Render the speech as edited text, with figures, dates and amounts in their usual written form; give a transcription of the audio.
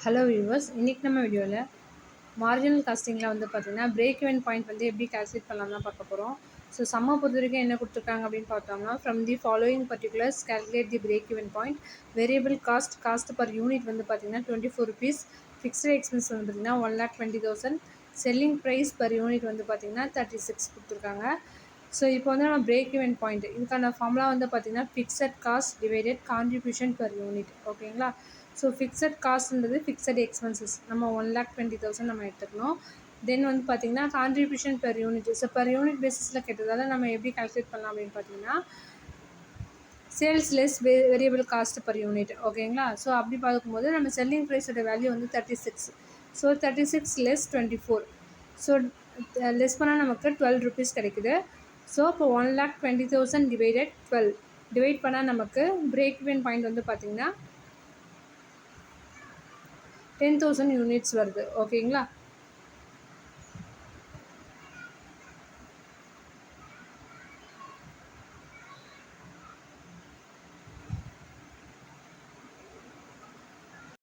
Hello viewers, இன்றைக்கி நம்ம வீடியோவில் மார்ஜினல் காஸ்டிங்கில் வந்து பார்த்திங்கன்னா பிரேக் இவன் பாயிண்ட் வந்து எப்படி கால்குலேட் பண்ணலாம் தான் பார்க்க போகிறோம். ஸோ சம்மை பொறுத்த வரைக்கும் என்ன கொடுத்துருக்காங்க அப்படின்னு பார்த்தோம்னா, from the following particulars calculate the break even point. Variable cost per unit வந்து பார்த்திங்கன்னா 24 rupees. ஃபிக்ஸ்டு எக்ஸ்பென்ஸ் வந்து பார்த்திங்கன்னா 1,20,000. செல்லிங் ப்ரைஸ் பர் யூனிட் வந்து பார்த்திங்கன்னா 36 கொடுத்துருக்காங்க. ஸோ இப்போ வந்து நம்ம பிரேக் இவன் பாயிண்ட் இதுக்கான ஃபார்முலா வந்து பார்த்திங்கன்னா fixed cost divided contribution per unit. ஓகேங்களா? ஸோ ஃபிக்ஸட் காஸ்ட்ன்றது ஃபிக்ஸட் எக்ஸ்பென்சஸ் நம்ம 1,20,000 நம்ம எடுத்துக்கணும். தென் வந்து பார்த்திங்கன்னா contribution per unit. So per unit பேசிஸில் கேட்டதால் நம்ம எப்படி கால்குலேட் பண்ணலாம் அப்படின்னு பார்த்தீங்கன்னா sales less variable cost per unit. ஓகேங்களா? ஸோ அப்படி பார்க்கும்போது நம்ம செல்லிங் ப்ரைஸோட வேல்யூ வந்து 36. So 36 less 24. ஸோ லெஸ் பண்ணால் நமக்கு 12 rupees கிடைக்குது. ஸோ இப்போ 1,20,000 டிவைடட் 12 டிவைட் பண்ணால் நமக்கு பிரேக் இவன் பாயிண்ட் வந்து பார்த்திங்கன்னா 10,000 யூனிட்ஸ் வருது. ஓகேங்களா?